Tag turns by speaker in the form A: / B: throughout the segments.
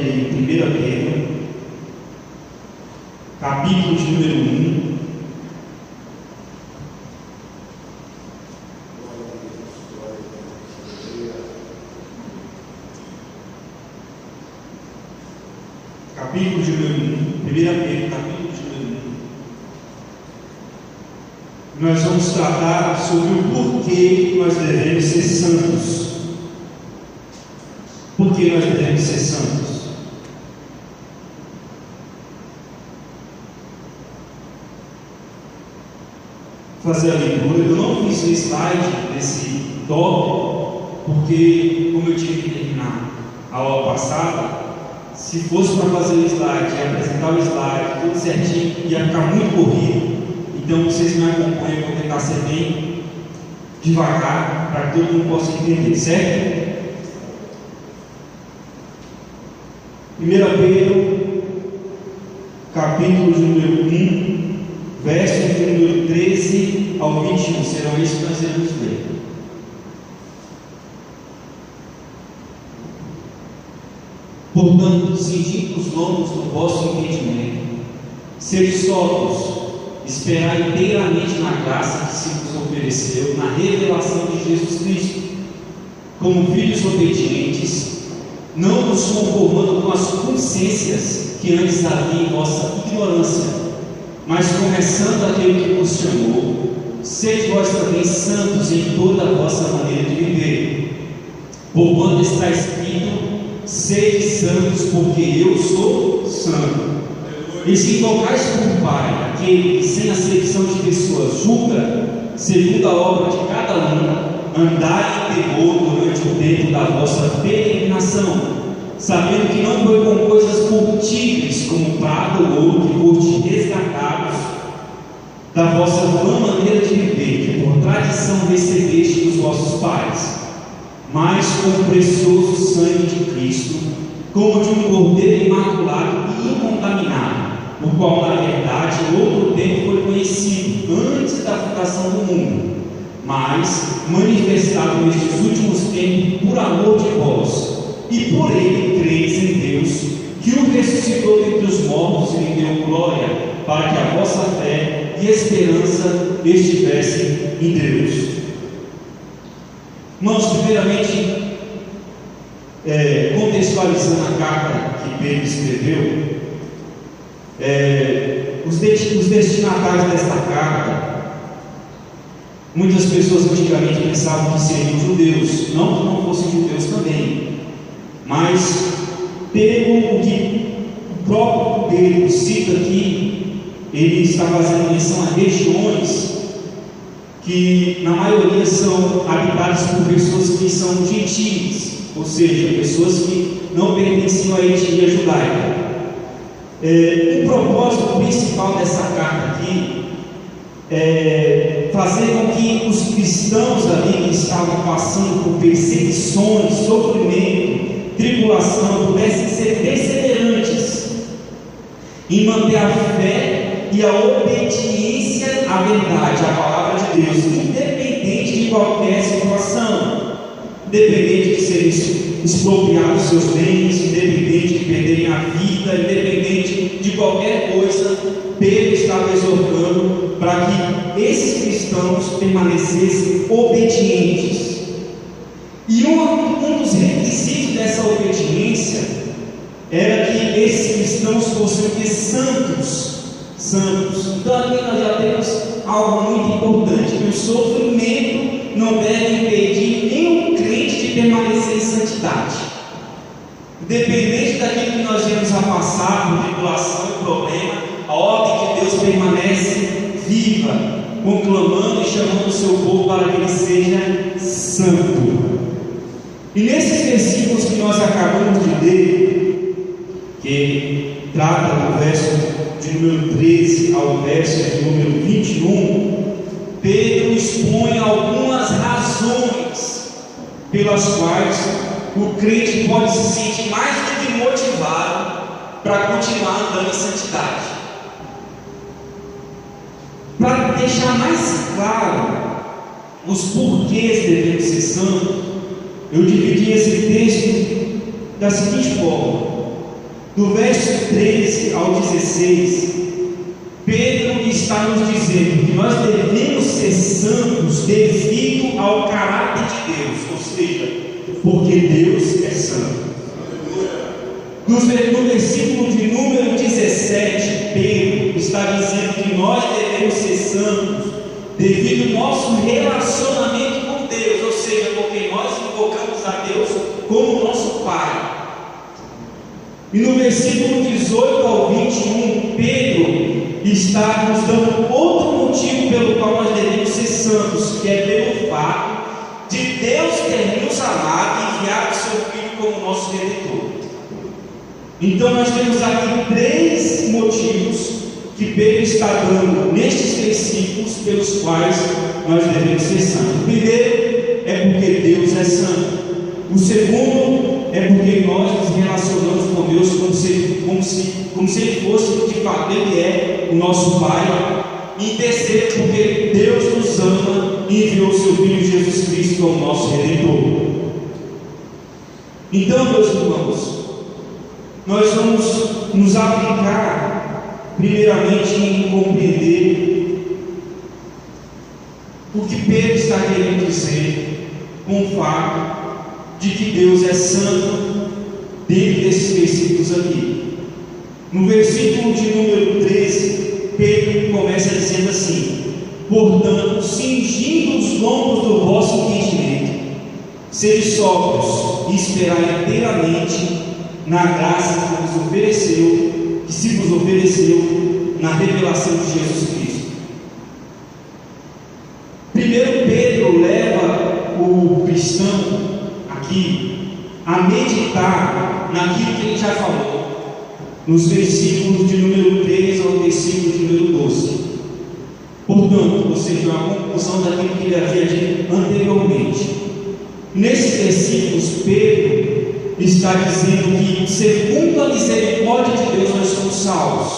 A: Em 1 Pedro, capítulo de número 1. Capítulo de número 1, 1 Pedro, capítulo de número 1. Nós vamos tratar sobre o porquê nós devemos ser santos. Por que nós devemos ser santos? Fazer a leitura. Eu não fiz o slide desse tópico, porque, como eu tive que terminar a aula passada, se fosse para fazer o slide e apresentar o slide tudo certinho, ia ficar muito corrido. Então, vocês me acompanham, eu vou tentar ser bem devagar, para que todo mundo possa entender, certo? 1 Pedro, capítulo de número 1, versos de número 13 ao 21, serão isso que nós iremos ler. Portanto, cingindo os lombos do vosso entendimento, sede sóbrios, esperai inteiramente na graça que se vos ofereceu, na revelação de Jesus Cristo, como filhos obedientes, não vos conformando com as consciências que antes havia em vossa ignorância, mas começando aquele que vos chamou, sede vós também santos em toda a vossa maneira de viver. Porquanto está escrito: sede santos, porque eu sou santo. E se invocais por Pai aquele que sem acepção de pessoas julga, segundo a obra de cada um, andai em temor durante o tempo da vossa peregrinação, sabendo que não foi com coisas corruptíveis, como prata ou ouro, que fostes resgatados da vossa vã maneira de viver, que por tradição recebeste dos vossos pais, mas com o precioso sangue de Cristo, como de um cordeiro imaculado e incontaminado, o qual na verdade em outro tempo foi conhecido antes da fundação do mundo, mas manifestado nestes últimos tempos por amor de vós, e por ele creis em Deus, que o ressuscitou dentre os mortos e lhe deu glória, para que a vossa fé e esperança estivessem em Deus. Irmãos, primeiramente, contextualizando a carta que Pedro escreveu, os destinatários desta carta, muitas pessoas antigamente pensavam que seriam judeus, não que não fossem judeus também, mas pelo que o próprio Pedro cita aqui, ele está fazendo menção a regiões que na maioria são habitadas por pessoas que são gentios, ou seja, pessoas que não pertenciam à etnia judaica. O propósito principal dessa carta aqui é fazer com que os cristãos ali que estavam passando por perseguições, sofrimento, tribulação, pudessem ser perseverantes em manter a fé e a obediência à verdade, à palavra de Deus, independente de qualquer situação, independente de serem expropriados seus bens, independente de perderem a vida, independente de qualquer coisa. Pedro estava exortando para que esses cristãos permanecessem obedientes. E um dos requisitos dessa obediência era que esses cristãos fossem santos. Então aqui nós já temos algo muito importante, que o sofrimento não deve impedir nenhum crente de permanecer em santidade. Independente daquilo que nós viemos a passar, por tribulação e problema, a ordem de Deus permanece viva, conclamando e chamando o seu povo para que ele seja santo. E nesses versículos que nós acabamos de ler, que trata do verso de número 13 ao verso de número 21, Pedro expõe algumas razões pelas quais o crente pode se sentir mais do que motivado para continuar andando em santidade. Para deixar mais claro os porquês devemos ser santos, eu dividi esse texto da seguinte forma: Do verso 13 ao 16, Pedro está nos dizendo que nós devemos ser santos devido ao caráter de Deus, ou seja, porque Deus é santo. No versículo de número 17, Pedro está dizendo que nós devemos ser santos devido ao nosso relacionamento com Deus, ou seja, porque nós invocamos a Deus como nosso Pai. E no versículo 18 ao 21, Pedro está nos dando outro motivo pelo qual nós devemos ser santos, que é pelo fato de Deus ter nos amado e enviado o seu Filho como nosso Redentor. Então nós temos aqui 3 motivos que Pedro está dando nestes versículos pelos quais nós devemos ser santos. O primeiro é porque Deus é santo. O segundo é porque nós nos relacionamos com Deus como se Ele fosse, de fato, Ele é o nosso Pai. E em terceiro, porque Deus nos ama e enviou o seu Filho Jesus Cristo como nosso Redentor. Então, meus irmãos, nós vamos nos aplicar primeiramente em compreender o que Pedro está querendo dizer com o fato de que Deus é santo dentro desses versículos aqui. No versículo de número 13, Pedro começa dizendo assim: portanto, cingindo os lombos do vosso entendimento, sede sóbrios e esperai inteiramente na graça que se vos ofereceu na revelação de Jesus Cristo. Primeiro, Pedro leva o cristão aqui a meditar naquilo que ele já falou nos versículos de número 3 ao versículo de número 12. Portanto, ou seja, uma conclusão daquilo que ele havia dito anteriormente. Nesses versículos, Pedro está dizendo que, segundo a misericórdia de Deus, nós somos salvos.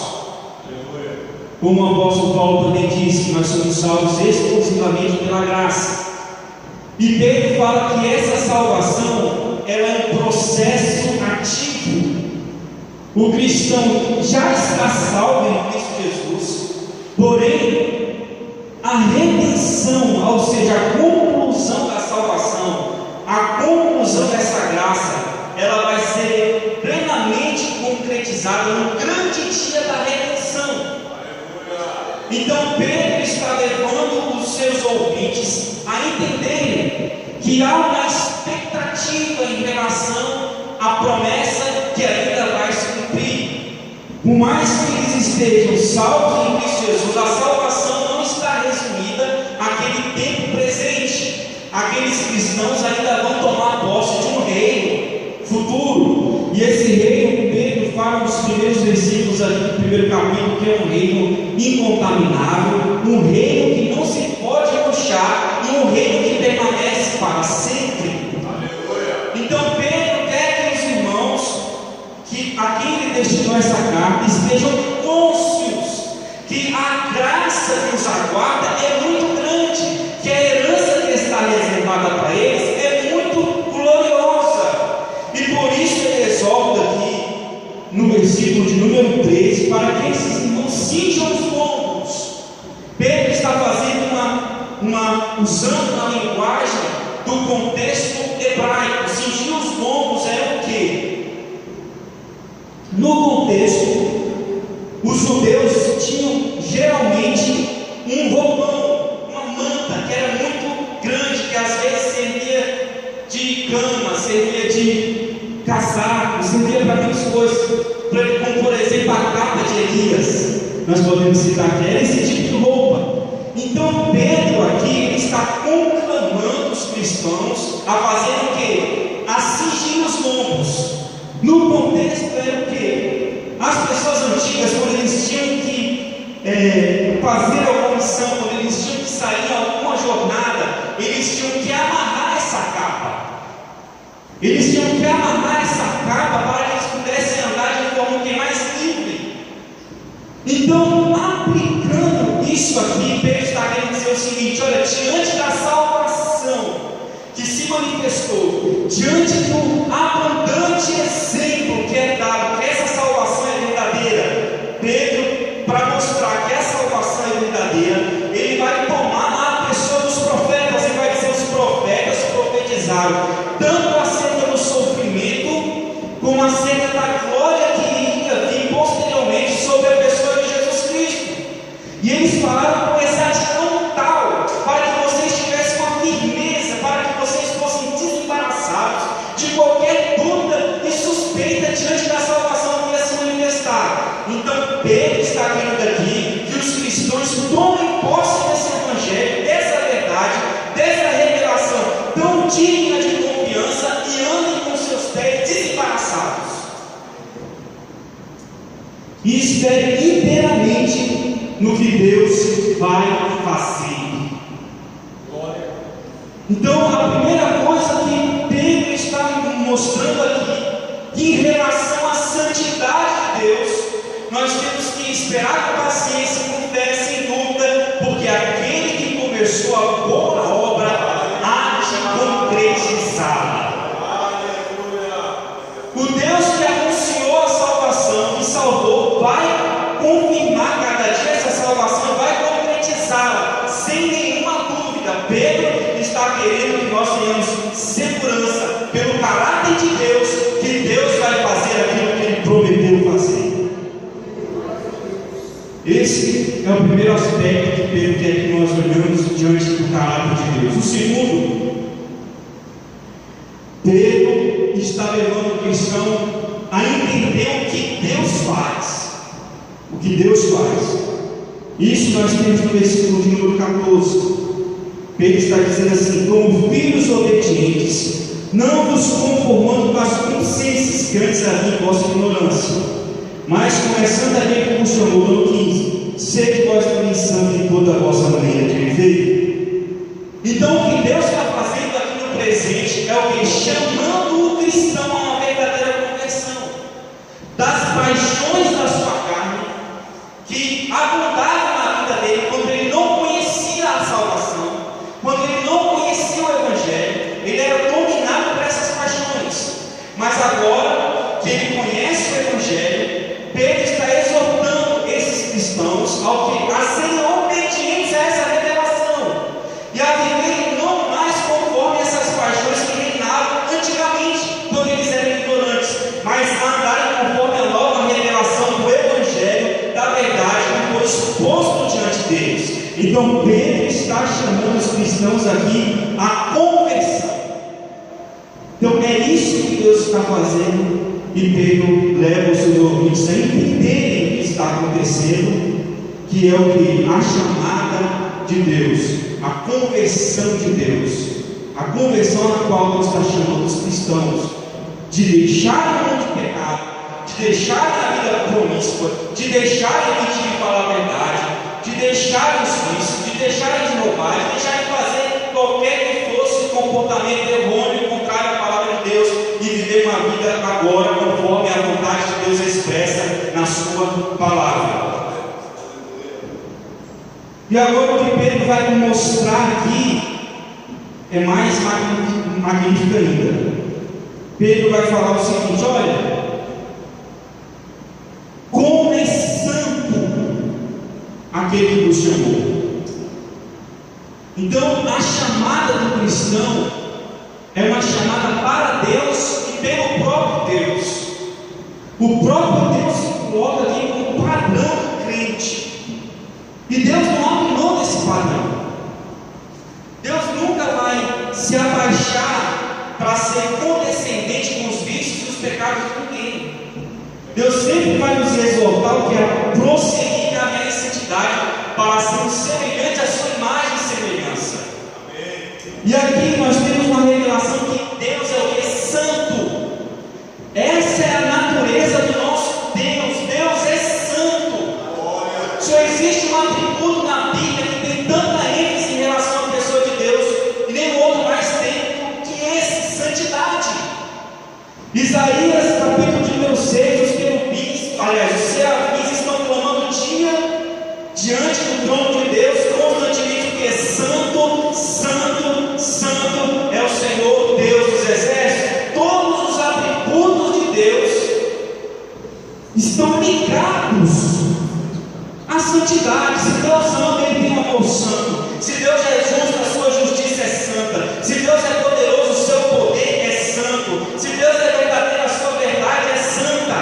A: Como o apóstolo Paulo também disse, que nós somos salvos exclusivamente pela graça. E Pedro fala que essa salvação ela é um processo ativo. O cristão já está salvo em Cristo Jesus, porém a redenção, ou seja, a conclusão da salvação, a conclusão dessa graça, ela vai ser plenamente concretizada no grande dia da redenção. Então Pedro está levando os seus ouvintes a entenderem que há uma expectativa em relação à promessa que ainda vai se cumprir. Por mais que eles estejam salvos em Cristo Jesus, a salvação não está resumida àquele tempo presente. Aqueles cristãos ainda vão tomar posse de um reino futuro, e esse reino, Pedro fala nos primeiros versículos aqui do primeiro capítulo, que é um reino incontaminável, um reino que não se pode murchar, e um reino que permanece para sempre. Então Pedro quer que os irmãos a quem ele destinou essa carta estejam cônscios que a graça que os aguarda é muito grande, que a herança que está reservada para eles é muito gloriosa. E por isso ele exorta aqui no versículo de número 13 para que esses irmãos cinjam os lombos. Pedro está fazendo usando uma linguagem do contexto hebraico. Cingir os lombos é o quê? No contexto, os judeus tinham geralmente um roupão, uma manta que era muito grande, que às vezes servia de cama, servia de casaco, servia para muitas coisas, como por exemplo a capa de Elias. Nós podemos citar que era esse tipo de roupa. Então Pedro aqui está conclamando os cristãos a fazer o quê? A cingir os lombos. No contexto era o quê? As pessoas antigas, quando eles tinham que fazer alguma missão, quando eles tinham que sair em alguma jornada, eles tinham que amarrar essa capa. Eles tinham que amarrar essa capa para que eles pudessem andar de forma mais livre. Então, aplicando isso aqui, Pedro está querendo dizer o seguinte: olha, diante da salvação que se manifestou, diante do abundante exemplo que é dado, que essa salvação da glória que iria vir posteriormente sobre a pessoa de Jesus Cristo. E eles falaram com exatidão tal, para que vocês tivessem uma firmeza, para que vocês fossem desembaraçados de qualquer dúvida e suspeita diante da salvação que ia se manifestar. Então Pedro está querendo aqui que os cristãos tomem posse desse evangelho, dessa verdade, dessa revelação tão digna de confiança e andem com seus pés desembaraçados. E espere inteiramente no que Deus vai fazer. Então, a primeira coisa que Pedro está mostrando aqui, que em relação à santidade de Deus, nós temos que esperar com paciência, com fé, sem dúvida, porque aquele que começou a boa obra há de concretizá-la. O Deus que anunciou a salvação, que salvou, vai confirmar cada dia essa salvação, vai concretizá-la, sem nenhuma dúvida. Pedro está querendo que nós tenhamos segurança pelo caráter de Deus, que Deus vai fazer aquilo que Ele prometeu fazer. Esse é o primeiro aspecto que Pedro quer que nós olhamos diante do caráter de Deus. O segundo, Pedro está levando o cristão a entender o que Deus faz. O que Deus faz. Isso nós temos no versículo de número 14. Pedro está dizendo assim: como filhos obedientes, não vos conformando com as consciências que antes havia em vossa ignorância, mas começando a ver como chamou no 15, sede vós também santos em toda a vossa maneira de viver. Então o que Deus está fazendo aqui no presente é o que? Chamando o cristão a uma verdadeira conversão das paixões da sua carne, que abundavam na vida dele quando ele não conhecia a salvação, quando ele não conhecia o Evangelho. Ele era dominado por essas paixões. Mas agora que ele conhece o Evangelho, Pedro está exortando esses cristãos a serem obedientes a essa revelação e a viverem não mais conforme essas paixões que reinavam antigamente, quando eles eram ignorantes, mas a andarem conforme a nova revelação do Evangelho, da verdade que foi exposto diante deles. Então Pedro está chamando os cristãos aqui à conversão. Então é isso que Deus está fazendo, e Pedro leva os seus ouvintes a entenderem o que está acontecendo, que é o que? A chamada de Deus, a conversão de Deus, a conversão na qual Deus está chamando os cristãos de deixarem o mundo de pecado, de deixarem a vida promíscua, de deixarem mentir e falar a verdade, de deixarem os vícios, de deixarem de roubar, de deixarem de fazer qualquer que fosse comportamento errôneo, contrário à palavra de Deus, e viver uma vida agora conforme a vontade de Deus expressa na sua palavra. E agora o que Pedro vai mostrar aqui é mais magnífico ainda. Pedro vai falar o seguinte: olha, como é santo aquele que nos chamou. Então a chamada do cristão é uma chamada para Deus e pelo próprio Deus. O próprio Deus se coloca aqui como padrão do crente, e Deus não abre mão desse padrão. Deus nunca vai se abaixar para ser condescendente com os vícios e os pecados de ninguém. Deus sempre vai nos exortar o que é prosseguir na minha santidade, para sermos semelhantes à sua imagem e semelhança. E aqui nós temos uma revelação que Deus é o que? Santo. Essa é a natureza do nosso Deus. Deus é santo. Só existe um atributo na Bíblia que tem tanta ênfase em relação à pessoa de Deus, e nenhum outro mais tem, que é esse: santidade. Isaías capítulo de número 6, os querubins, aliás, os serafins estão clamando diante do trono de Deus constantemente, porque santo, santo, santo é o Senhor Deus dos exércitos. Todos os atributos de Deus estão ligados à santidade. Se Deus ama, Ele tem um amor santo. Se Deus é justo, a sua justiça é santa. Se Deus é poderoso, o seu poder é santo. Se Deus é verdadeiro, a sua verdade é santa.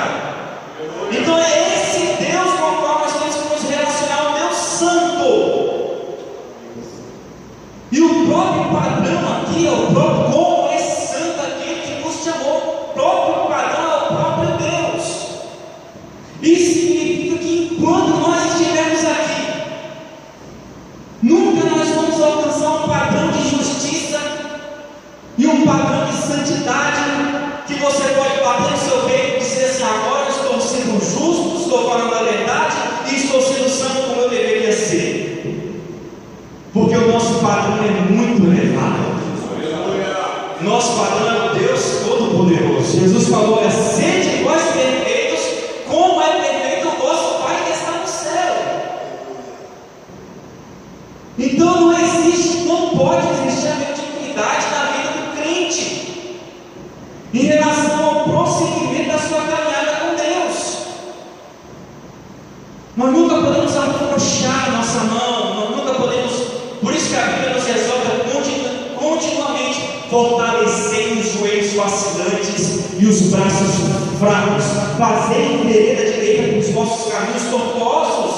A: Porque o nosso padrão é muito elevado. Nosso padrão é o Deus Todo-Poderoso. Jesus falou: sede vós perfeitos, como é perfeito o vosso Pai que está no céu. Então não existe, não pode existir a mediocridade na vida do crente em relação ao prosseguimento da sua caminhada com Deus. Nós nunca podemos afrouxar a nossa mão, nós nunca podemos. Por isso que a Bíblia nos exorta continuamente: fortalecei os joelhos vacilantes e os braços fracos, fazei vereda direita com os vossos caminhos tortuosos.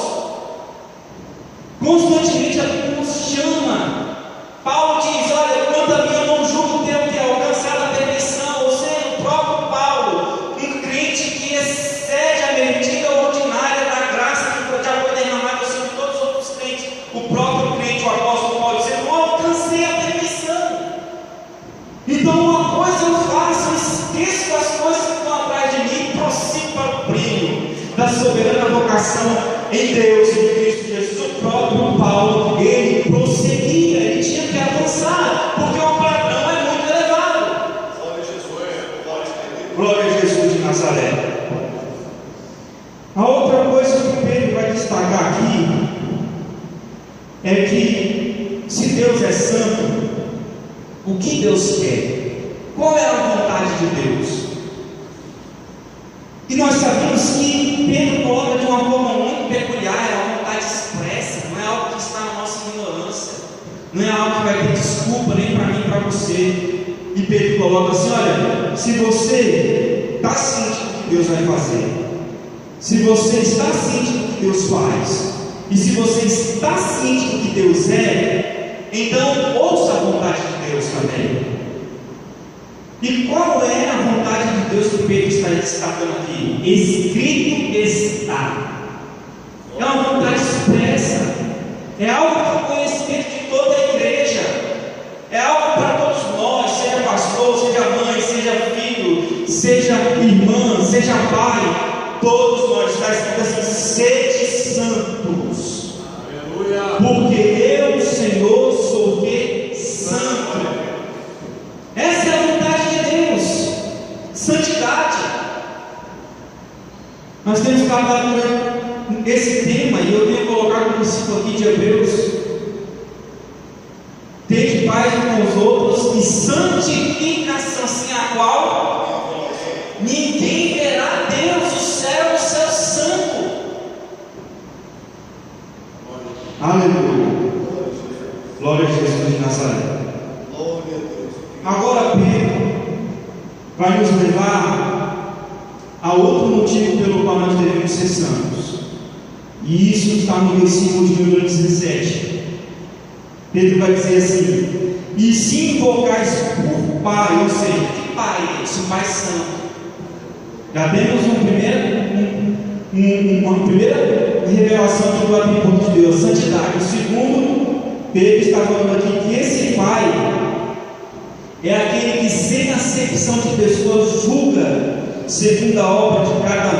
A: Constantemente a Bíblia nos chama. Paulo diz: olha, quanto a mim, eu não julgo ter que alcançar a perfeição. Ou seja, o próprio Paulo, um crente que excede a medida ordinária da graça que já foi derramada sobre todos os outros crentes, o próprio crente, o apóstolo Paulo, diz: eu não alcancei a perfeição. Então uma coisa eu faço, eu esqueço das coisas que estão atrás de mim e prossigo para o brilho da soberana vocação em Deus, em Cristo Jesus. O próprio Paulo, ele prosseguia, ele tinha que avançar, porque o padrão é muito elevado. Glória a Jesus de Nazaré. A outra coisa que Pedro vai destacar aqui é que, se Deus é santo, o que Deus quer? Qual é a vontade de Deus? E nós sabemos que Pedro coloca de uma forma muito peculiar, é uma vontade expressa, não é algo que está na nossa ignorância, não é algo que vai ter desculpa nem para mim nem para você. E Pedro coloca assim: olha, se você está ciente do que Deus vai fazer, se você está ciente do que Deus faz, e se você está ciente do que Deus é, então ouça a vontade de Deus também. E qual é a vontade de Deus que Pedro está destacando aqui? Escrito está. É uma vontade expressa. É algo para o conhecimento de toda a igreja. É algo para todos nós, seja pastor, seja mãe, seja filho, seja irmã, seja pai. Todos nós, está escrito assim: sede santos. Aleluia. Porque eu, Senhor, sou o quê? Santo. Essa é a vontade de Deus. Santidade. Nós temos trabalhado esse tema, e eu tenho colocado um versículo aqui de Hebreus: tende paz com os outros e santificação, sem a qual ninguém verá Deus, o céu santo. Aleluia. Glória a Jesus de Nazaré. Agora Pedro vai nos levar a outro motivo pelo qual nós devemos ser santos, e isso está no versículo de número 17. Pedro vai dizer assim: e se invocais por Pai, ou seja, que Pai é esse? Pai Santo. Já temos uma primeira revelação do atributo de Deus, santidade. O segundo, Pedro está falando aqui que esse Pai é aquele que, sem acepção de pessoas, julga segundo a obra de cada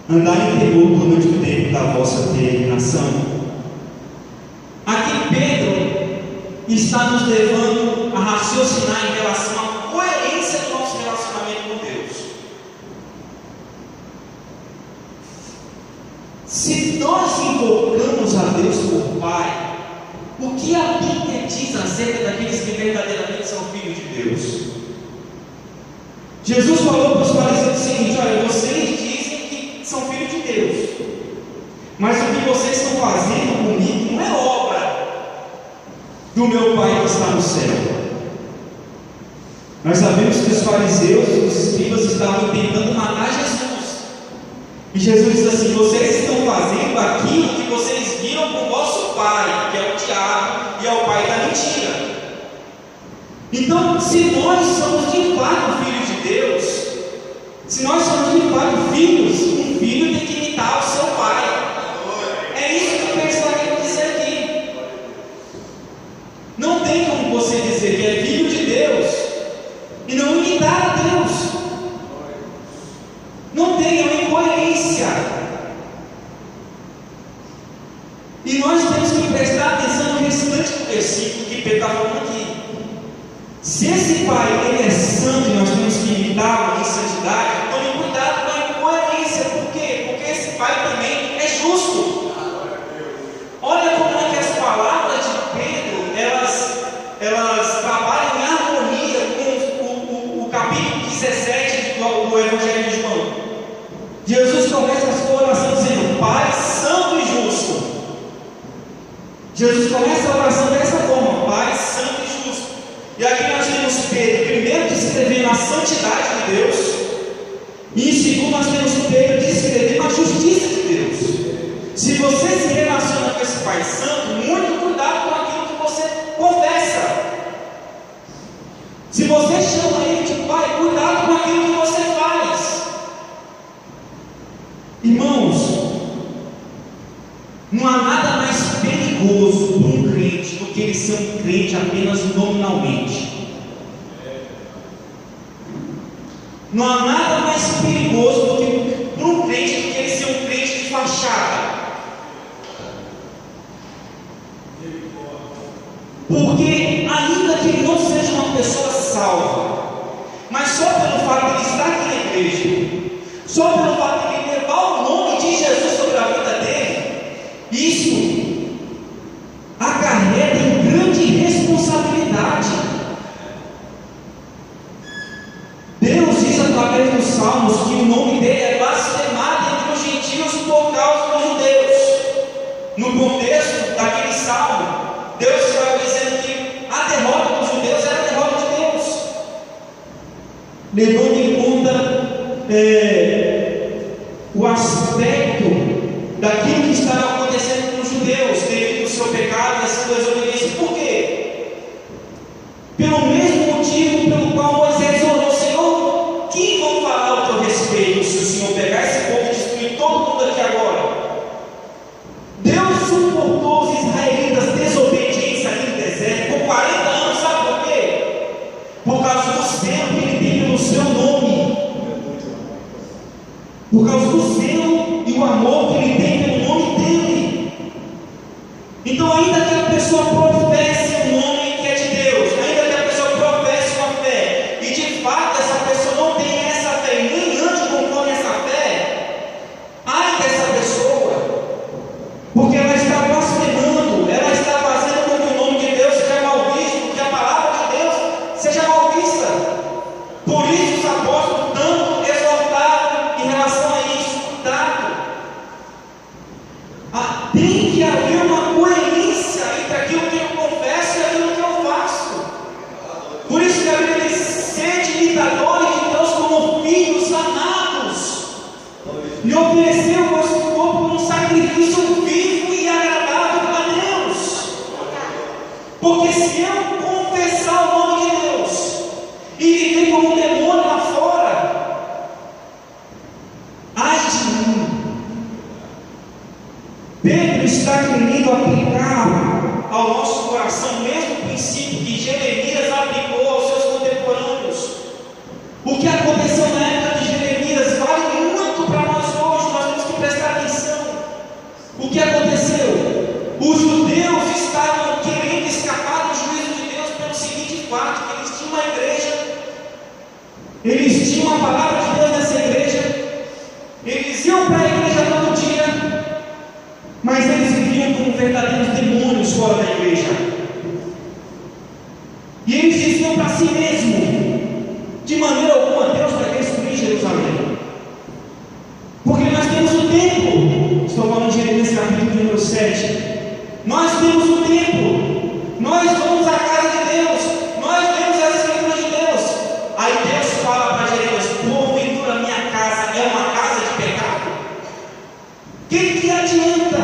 A: um. Andar em temor durante o tempo da vossa peregrinação. Aqui Pedro está nos levando a raciocinar em relação à coerência do nosso relacionamento com Deus. Se nós invocamos a Deus por Pai, o que a Bíblia diz acerca daqueles que verdadeiramente são filhos de Deus? Jesus falou para os fariseus o seguinte: olha, vocês dizem que são filhos de Deus, mas o que vocês estão fazendo comigo não é obra do meu Pai que está no céu. Nós sabemos que os fariseus e os escribas estavam tentando matar Jesus, e Jesus diz assim: vocês estão fazendo aquilo que vocês viram com o vosso pai, que é o diabo e é o pai da mentira. Então, se nós somos de fato filhos de Deus, se nós somos de fato filhos, um filho tem que imitar o seu pai. É isso que o Pedro está querendo dizer aqui. Não tem como você dizer que é filho de Deus e não imitar a Deus. Não tem, é uma incoerência. E E nós temos que prestar atenção no restante do versículo que Pedro está falando aqui. Se esse Pai ele é santo e nós temos que imitá-lo em santidade, tome cuidado com a incoerência. Por quê? Porque esse Pai também é justo. Olha como é que as palavras de Pedro elas trabalham em harmonia com o capítulo 17 do Evangelho de João. Jesus começa a sua oração dizendo: Pai santo e justo. Jesus começa a oração dessa forma: Pai santo e justo. E aqui nós temos Pedro primeiro descrevendo a santidade de Deus, e em segundo nós temos Pedro descrevendo a justiça de Deus. Se você se relaciona com esse Pai santo, muito cuidado com aquilo que você confessa. Se você chama ele de Pai, cuidado com aquilo que você faz. Irmãos, não há nada mais perigoso para um crente do que ele ser um crente apenas nominalmente. Não há nada mais perigoso do que para um crente do que ele ser um crente de fachada. Porque ainda que ele não seja uma pessoa salva, mas só pelo fato de ele estar aqui na igreja, só pelo fato de ele levar o nome de Jesus sobre a vida dele, isso acarreta em grande responsabilidade. Deus diz através dos Salmos que o nome dele é blasfemado entre os gentios por causa dos judeus. No contexto daquele salmo, Deus estava dizendo que a derrota dos judeus era a derrota de Deus, levando em conta o aspecto daquilo que estava acontecendo com os judeus devido ao seu pecado e a sua desobediência. Por quê? Pelo mesmo motivo pelo qual Moisés orou: Senhor, quem vão falar ao teu respeito se o Senhor pegar esse povo e destruir todo mundo aqui agora? Deus suportou os israelitas desobedientes aqui no deserto por 40 anos, sabe por quê? Por causa do zelo que ele tem pelo seu nome, por causa do zelo e o amor que ele tem pelo nome dele. Então, ainda que a pessoa professe o nome que é de Deus, ainda que a pessoa professe uma fé, e de fato essa pessoa não tem essa fé, e nem ande conforme essa fé, ai dessa pessoa, porque ela está blasfemando, ela está fazendo com que o nome de Deus seja mal visto, que a palavra de Deus seja mal vista. Por isso os apóstolos tanto exortaram em relação a isso: cuidado. Tem que haver uma coerência entre aquilo que eu confesso e aquilo que eu faço. Por isso que a Bíblia diz: sede imitadores de Deus como filhos amados, e oferecer o vosso corpo como um sacrifício vivo e agradável a Deus. Porque se eu confessar o nome de Deus e viver como um demônio lá fora, ai de mim. Pedro está querendo aplicar ao nosso coração o mesmo princípio que Jeremias aplicou aos seus contemporâneos. O que aconteceu na época de Jeremias vale muito para nós hoje, nós temos que prestar atenção. O que aconteceu? Os judeus estavam querendo escapar do juízo de Deus pelo seguinte fato: que eles tinham uma igreja, eles tinham a palavra de Deus nessa igreja, eles iam para a igreja todo dia, mas eles viviam como verdadeiros demônios fora da igreja. E eles diziam para si mesmo: de maneira alguma Deus vai destruir Jerusalém, porque nós temos o templo. Estou falando de Jeremias capítulo número 7. Nós temos o templo, nós vamos à casa de Deus, nós vemos as escrituras de Deus. Aí Deus fala para Jeremias: porventura minha casa é uma casa de pecado? Que adianta?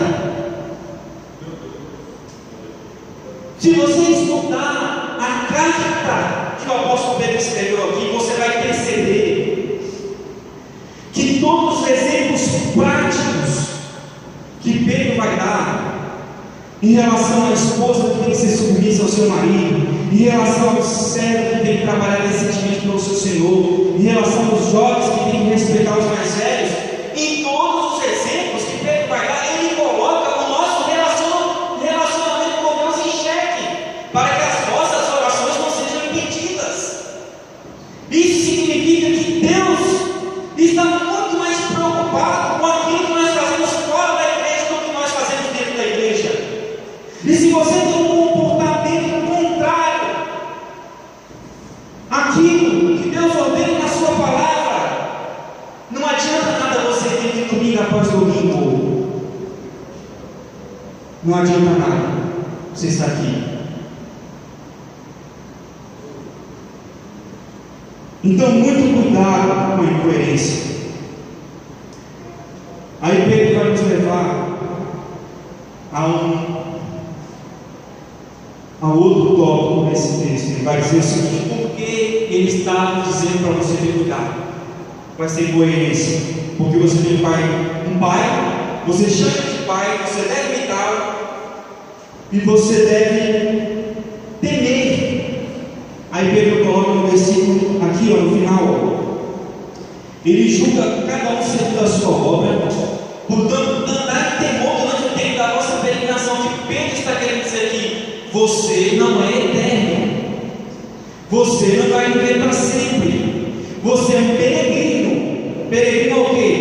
A: Se você estudar a carta que o apóstolo Pedro escreveu aqui, você vai perceber que todos os exemplos práticos que Pedro vai dar em relação à esposa que tem que ser submissa ao seu marido, em relação ao servo que tem que trabalhar decentemente pelo seu senhor, em relação aos jovens que tem que respeitar os mais velhos, em todos os exemplos que Pedro vai dar, ele coloca o nosso relacionamento ainda após o domingo, não adianta nada você estar aqui. Então, muito cuidado com a incoerência. Aí Pedro vai nos levar a outro tópico nesse texto. Ele vai dizer o seguinte: por que ele está dizendo para você ter cuidado com essa incoerência? Porque você tem um pai, você chama de pai, você deve imitá-lo e você deve temer. Aí Pedro coloca no versículo aqui, no final, ele julga cada um segundo a sua obra, portanto, andar em temor durante o tempo da vossa peregrinação. Que Pedro está querendo dizer aqui: você não é eterno, você não vai viver para sempre, você é um peregrino. Peregrino é o quê?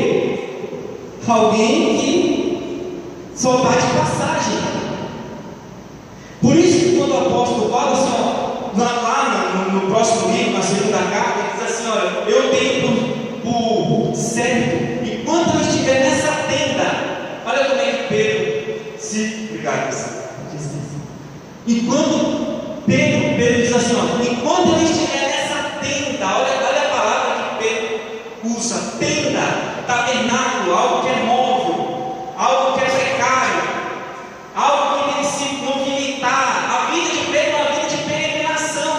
A: Alguém que só está de passagem. Por isso que quando o apóstolo fala assim, lá no próximo livro, na segunda carta, ele diz assim: olha, eu tenho por certo, enquanto eu estiver nessa tenda, olha como é que Pedro se... Obrigado, enquanto Pedro diz assim, enquanto eu estiver nessa tenda, olha a palavra que Pedro usa: tenda, tabernáculo, algo que é móvel, algo que é precário, algo que tem que se movimentar. A vida de Pedro é uma vida de peregrinação.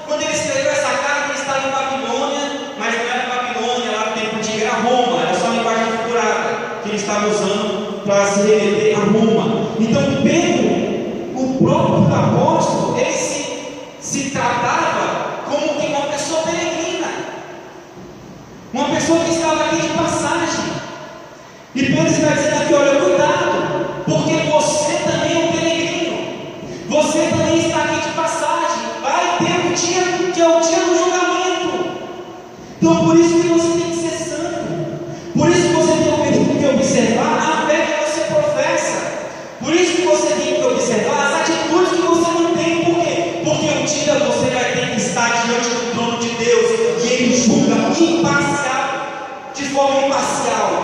A: Quando ele escreveu essa carta, ele estava em Babilônia, mas não era Babilônia lá no tempo antigo, era Roma, era só a linguagem figurada que ele estava usando para se remeter a Roma. Então Pedro, o próprio apóstolo, ele se tratava como que uma pessoa peregrina, uma pessoa que estava aqui de passagem. E Pedro está dizendo aqui: olha, cuidado, porque você também é um peregrino, você também está aqui de passagem, vai ter um dia que é o dia do julgamento. Então por isso que você tem que ser santo, por isso que você tem que observar a fé que você professa, por isso que você tem que observar as atitudes que você não tem. Por quê? Porque um dia você vai ter que estar diante do trono de Deus e Ele julga de forma imparcial.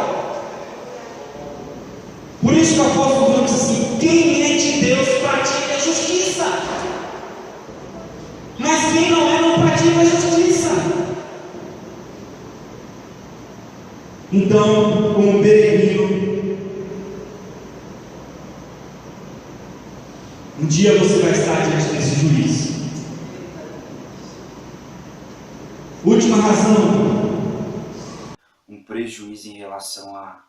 A: Por isso que o apóstolo diz assim: quem é de Deus pratica a justiça, mas quem não é, não pratica a justiça. Então, como peregrino, um dia você vai estar diante desse juiz. Última razão.
B: Um prejuízo em relação a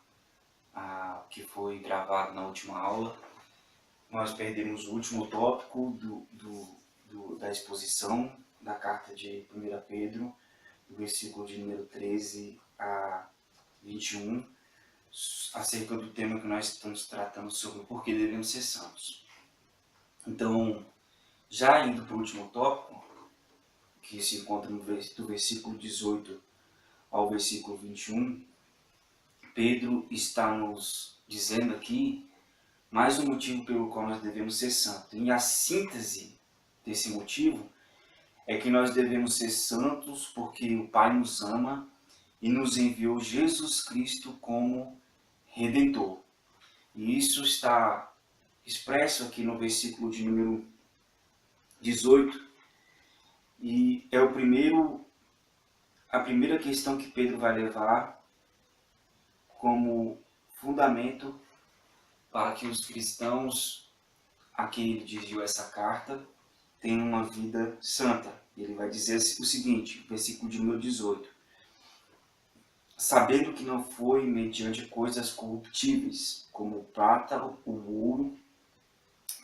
B: que foi gravado na última aula. Nós perdemos o último tópico da exposição da carta de 1 Pedro, do versículo de número 13 a 21, acerca do tema que nós estamos tratando sobre o porquê devemos ser santos. Então, já indo para o último tópico, que se encontra do versículo 18 ao versículo 21, Pedro está nos dizendo aqui mais um motivo pelo qual nós devemos ser santos. E a síntese desse motivo é que nós devemos ser santos porque o Pai nos ama e nos enviou Jesus Cristo como Redentor. E isso está expresso aqui no versículo de número 18. E é a primeira questão que Pedro vai levar como fundamento para que os cristãos a quem ele dirigiu essa carta tenham uma vida santa. Ele vai dizer o seguinte, versículo de número 18: sabendo que não foi mediante coisas corruptíveis, como o prata ou o ouro,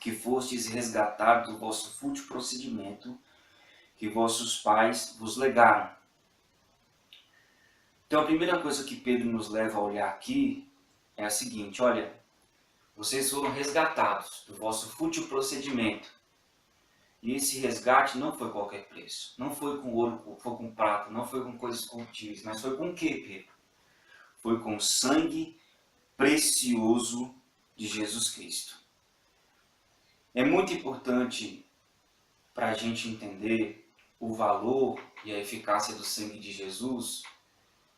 B: que fostes resgatados do vosso fútil procedimento, que vossos pais vos legaram. Então a primeira coisa que Pedro nos leva a olhar aqui é a seguinte: olha, vocês foram resgatados do vosso fútil procedimento. E esse resgate não foi qualquer preço. Não foi com ouro, foi com prata, não foi com coisas corruptíveis. Mas foi com o quê, Pedro? Foi com o sangue precioso de Jesus Cristo. É muito importante para a gente entender o valor e a eficácia do sangue de Jesus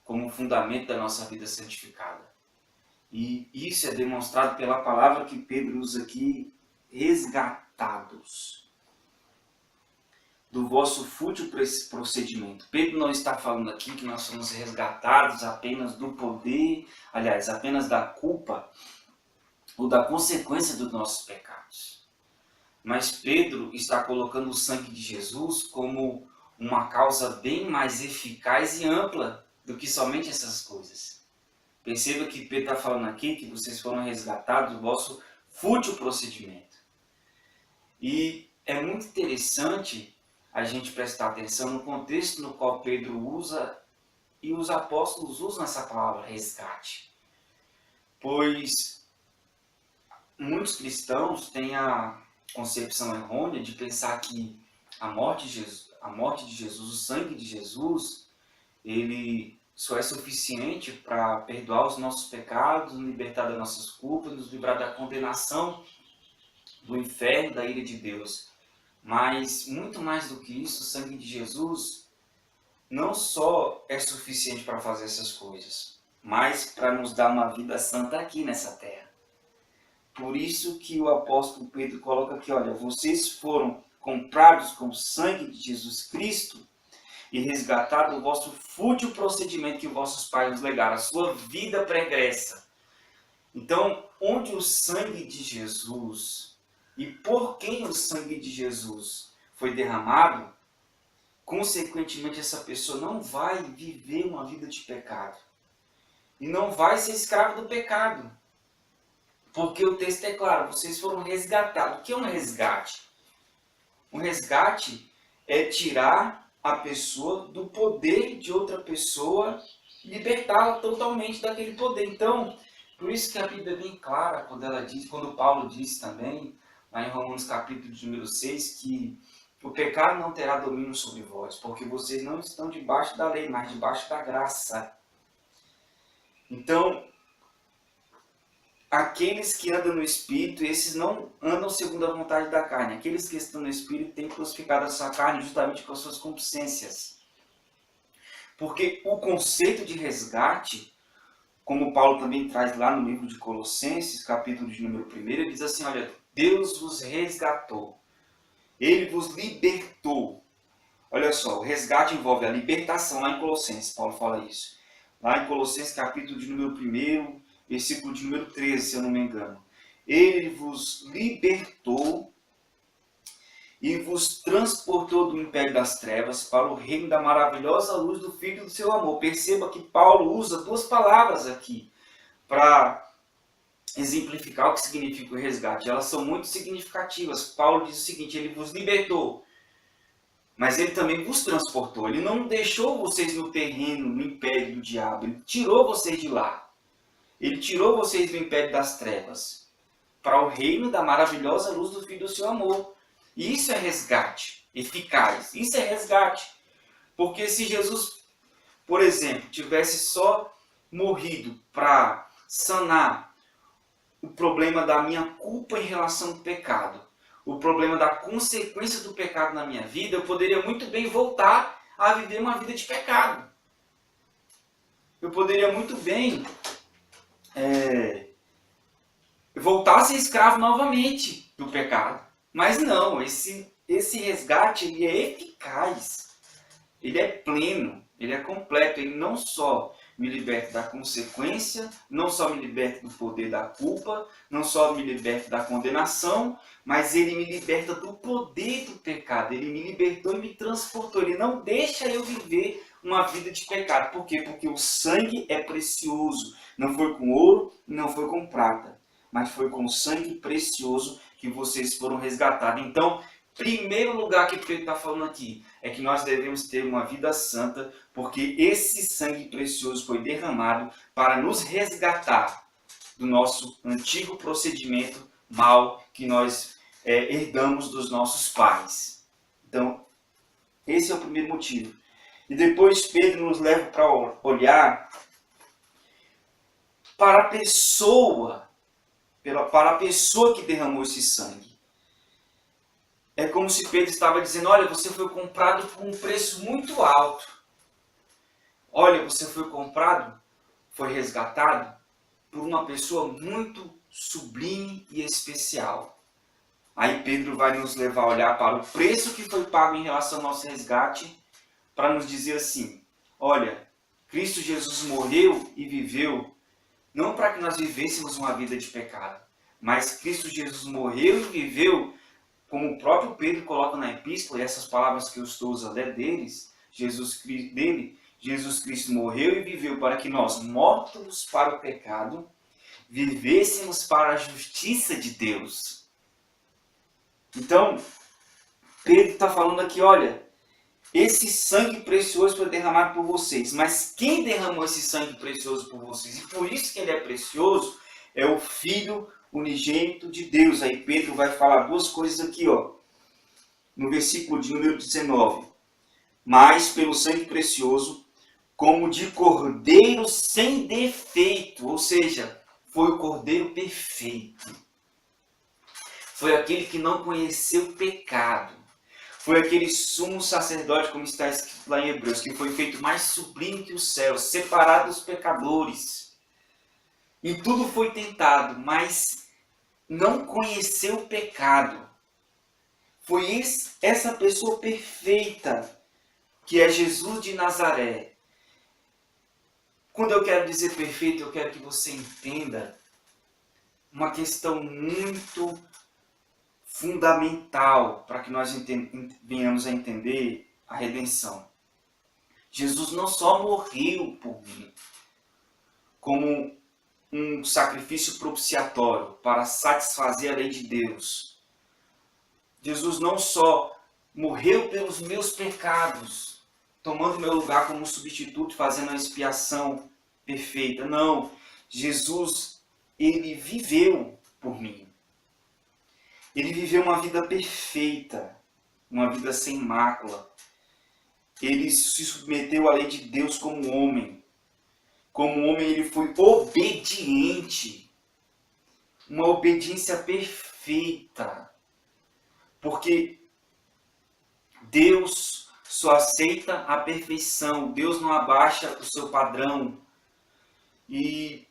B: como fundamento da nossa vida santificada. E isso é demonstrado pela palavra que Pedro usa aqui, resgatados do vosso fútil procedimento. Pedro não está falando aqui que nós somos resgatados apenas do poder, aliás, apenas da culpa ou da consequência dos nossos pecados. Mas Pedro está colocando o sangue de Jesus como uma causa bem mais eficaz e ampla do que somente essas coisas. Perceba que Pedro está falando aqui que vocês foram resgatados do vosso fútil procedimento. E é muito interessante a gente prestar atenção no contexto no qual Pedro usa e os apóstolos usam essa palavra resgate. Pois muitos cristãos têm a concepção errônea de pensar que a morte de Jesus, o sangue de Jesus, ele só é suficiente para perdoar os nossos pecados, nos libertar das nossas culpas, nos livrar da condenação, do inferno, da ira de Deus. Mas, muito mais do que isso, o sangue de Jesus não só é suficiente para fazer essas coisas, mas para nos dar uma vida santa aqui nessa terra. Por isso que o apóstolo Pedro coloca aqui, olha, vocês foram comprados com o sangue de Jesus Cristo e resgatados do vosso fútil procedimento que vossos pais nos legaram, a sua vida pregressa. Então, onde o sangue de Jesus e por quem o sangue de Jesus foi derramado, consequentemente essa pessoa não vai viver uma vida de pecado. E não vai ser escravo do pecado. Porque o texto é claro, vocês foram resgatados. O que é um resgate? Um resgate é tirar a pessoa do poder de outra pessoa, libertá-la totalmente daquele poder. Então, por isso que a Bíblia é bem clara quando Paulo diz também, lá em Romanos capítulo de número 6, que o pecado não terá domínio sobre vós, porque vocês não estão debaixo da lei, mas debaixo da graça. Então, aqueles que andam no Espírito, esses não andam segundo a vontade da carne. Aqueles que estão no Espírito têm crucificado a sua carne justamente com as suas concupiscências. Porque o conceito de resgate, como Paulo também traz lá no livro de Colossenses, capítulo de número 1, ele diz assim, olha, Deus vos resgatou. Ele vos libertou. Olha só, o resgate envolve a libertação, lá em Colossenses, Paulo fala isso. Lá em Colossenses, capítulo de número 1, versículo de número 13, se eu não me engano. Ele vos libertou e vos transportou do império das trevas para o reino da maravilhosa luz do Filho do seu amor. Perceba que Paulo usa duas palavras aqui para exemplificar o que significa o resgate. Elas são muito significativas. Paulo diz o seguinte, ele vos libertou, mas ele também vos transportou. Ele não deixou vocês no terreno, no império do diabo. Ele tirou vocês de lá. Ele tirou vocês do império das trevas para o reino da maravilhosa luz do Filho do seu amor. E isso é resgate eficaz. Isso é resgate. Porque se Jesus, por exemplo, tivesse só morrido para sanar o problema da minha culpa em relação ao pecado, o problema da consequência do pecado na minha vida, eu poderia muito bem voltar a viver uma vida de pecado. Eu poderia muito bem voltar a ser escravo novamente do pecado. Mas não, esse resgate ele é eficaz, ele é pleno, ele é completo, ele não só me liberta da consequência, não só me liberta do poder da culpa, não só me liberta da condenação, mas ele me liberta do poder do pecado, ele me libertou e me transportou, ele não deixa eu viver uma vida de pecado. Por quê? Porque o sangue é precioso, não foi com ouro, não foi com prata, mas foi com sangue precioso que vocês foram resgatados. Então, primeiro lugar que Pedro está falando aqui é que nós devemos ter uma vida santa, porque esse sangue precioso foi derramado para nos resgatar do nosso antigo procedimento mal que nós herdamos dos nossos pais. Então, esse é o primeiro motivo. E depois Pedro nos leva para olhar para a pessoa que derramou esse sangue. É como se Pedro estava dizendo, olha, você foi comprado por um preço muito alto. Olha, você foi comprado, foi resgatado por uma pessoa muito sublime e especial. Aí Pedro vai nos levar a olhar para o preço que foi pago em relação ao nosso resgate, para nos dizer assim: olha, Cristo Jesus morreu e viveu, não para que nós vivêssemos uma vida de pecado, mas Cristo Jesus morreu e viveu, como o próprio Pedro coloca na epístola, e essas palavras que eu estou usando é deles, Jesus Cristo morreu e viveu para que nós, mortos para o pecado, vivêssemos para a justiça de Deus. Então, Pedro está falando aqui, olha, esse sangue precioso foi derramado por vocês, mas quem derramou esse sangue precioso por vocês, e por isso que ele é precioso, é o Filho unigênito de Deus. Aí Pedro vai falar duas coisas aqui, ó, no versículo de número 19. Mas pelo sangue precioso, como de cordeiro sem defeito, ou seja, foi o cordeiro perfeito. Foi aquele que não conheceu pecado. Foi aquele sumo sacerdote, como está escrito lá em Hebreus, que foi feito mais sublime que os céus, separado dos pecadores. E tudo foi tentado, mas não conheceu o pecado. Foi essa pessoa perfeita, que é Jesus de Nazaré. Quando eu quero dizer perfeito, eu quero que você entenda uma questão muito fundamental para que nós venhamos a entender a redenção. Jesus não só morreu por mim, como um sacrifício propiciatório para satisfazer a lei de Deus. Jesus não só morreu pelos meus pecados, tomando meu lugar como substituto, fazendo a expiação perfeita. Não, Jesus, ele viveu por mim. Ele viveu uma vida perfeita, uma vida sem mácula. Ele se submeteu à lei de Deus como homem. Como homem, ele foi obediente. Uma obediência perfeita. Porque Deus só aceita a perfeição. Deus não abaixa o seu padrão. E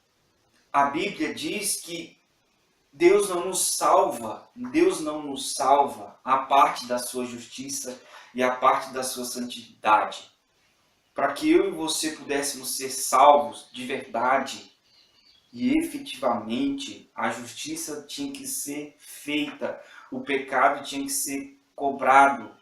B: a Bíblia diz que Deus não nos salva a parte da sua justiça e a parte da sua santidade. Para que eu e você pudéssemos ser salvos de verdade e efetivamente, a justiça tinha que ser feita, o pecado tinha que ser cobrado.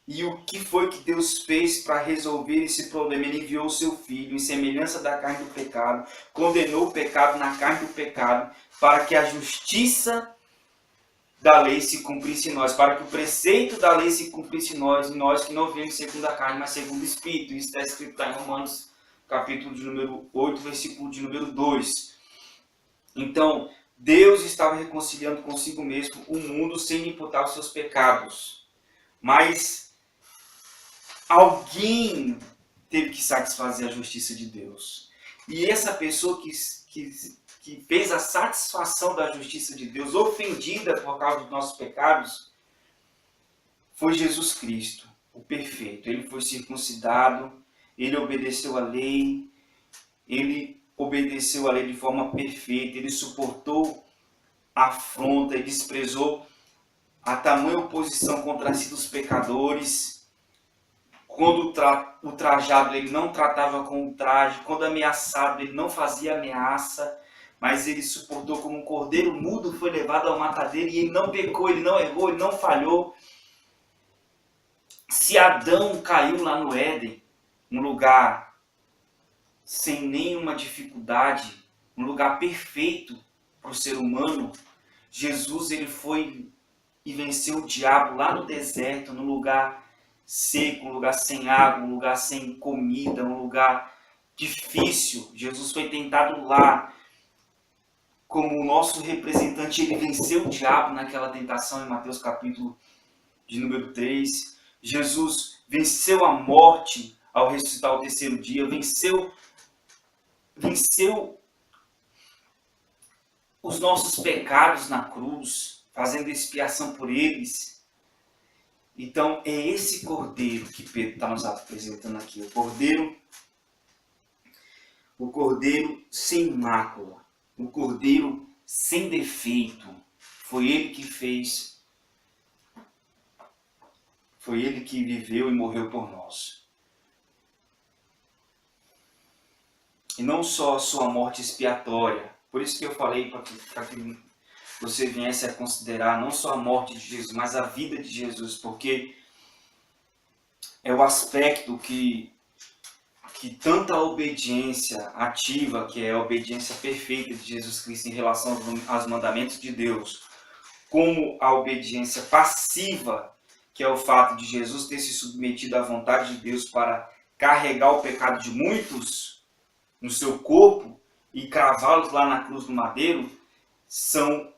B: E o que foi que Deus fez para resolver esse problema? Ele enviou o seu Filho em semelhança da carne do pecado, condenou o pecado na carne do pecado, para que a justiça da lei se cumprisse em nós, para que o preceito da lei se cumprisse em nós que não vivemos segundo a carne, mas segundo o Espírito. Isso está escrito lá em Romanos, capítulo de número 8, versículo de número 2. Então, Deus estava reconciliando consigo mesmo o mundo sem imputar os seus pecados. Mas alguém teve que satisfazer a justiça de Deus. E essa pessoa que fez a satisfação da justiça de Deus, ofendida por causa dos nossos pecados, foi Jesus Cristo, o perfeito. Ele foi circuncidado, ele obedeceu a lei, ele obedeceu a lei de forma perfeita, ele suportou a afronta, ele desprezou a tamanha oposição contra si dos pecadores. Quando ultrajado, ele não tratava com ultraje. Quando ameaçado, ele não fazia ameaça. Mas ele suportou como um cordeiro mudo, foi levado ao matadeiro. E ele não pecou, ele não errou, ele não falhou. Se Adão caiu lá no Éden, um lugar sem nenhuma dificuldade, um lugar perfeito para o ser humano, Jesus ele foi e venceu o diabo lá no deserto, no lugar seco, um lugar sem água, um lugar sem comida, um lugar difícil. Jesus foi tentado lá. Como o nosso representante, ele venceu o diabo naquela tentação em Mateus capítulo de número 3. Jesus venceu a morte ao ressuscitar o terceiro dia, venceu os nossos pecados na cruz, fazendo expiação por eles. Então, é esse cordeiro que Pedro está nos apresentando aqui. O cordeiro o Cordeiro sem mácula, o Cordeiro sem defeito. Foi Ele que fez, foi Ele que viveu e morreu por nós. E não só a sua morte expiatória, por isso que eu falei para que você viesse a considerar não só a morte de Jesus, mas a vida de Jesus, porque é o aspecto que tanta obediência ativa, que é a obediência perfeita de Jesus Cristo em relação aos mandamentos de Deus, como a obediência passiva, que é o fato de Jesus ter se submetido à vontade de Deus para carregar o pecado de muitos no seu corpo e cravá-los lá na cruz do madeiro, são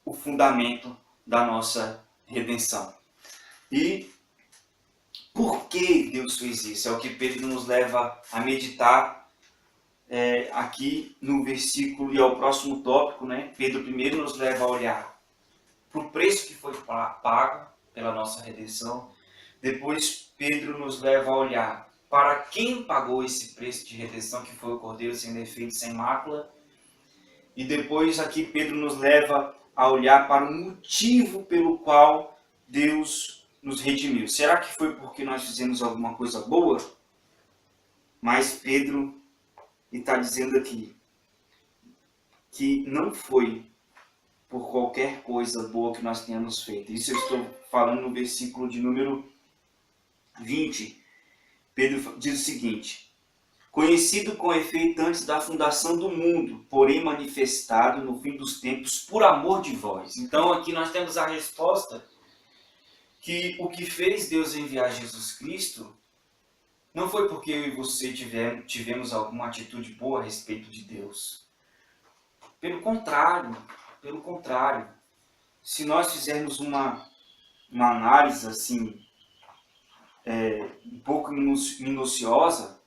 B: o fundamento da nossa redenção. E por que Deus fez isso? É o que Pedro nos leva a meditar aqui no versículo, e ao próximo tópico, né? Pedro primeiro nos leva a olhar para o preço que foi pago pela nossa redenção. Depois Pedro nos leva a olhar para quem pagou esse preço de redenção, que foi o Cordeiro sem defeito, sem mácula. E depois aqui Pedro nos leva a olhar para o motivo pelo qual Deus nos redimiu. Será que foi porque nós fizemos alguma coisa boa? Mas Pedro está dizendo aqui que não foi por qualquer coisa boa que nós tenhamos feito. Isso eu estou falando no versículo de número 20. Pedro diz o seguinte: conhecido com efeito antes da fundação do mundo, porém manifestado no fim dos tempos por amor de vós. Então aqui nós temos a resposta que o que fez Deus enviar Jesus Cristo não foi porque eu e você tivemos alguma atitude boa a respeito de Deus. Pelo contrário. Se nós fizermos uma análise assim, um pouco minuciosa,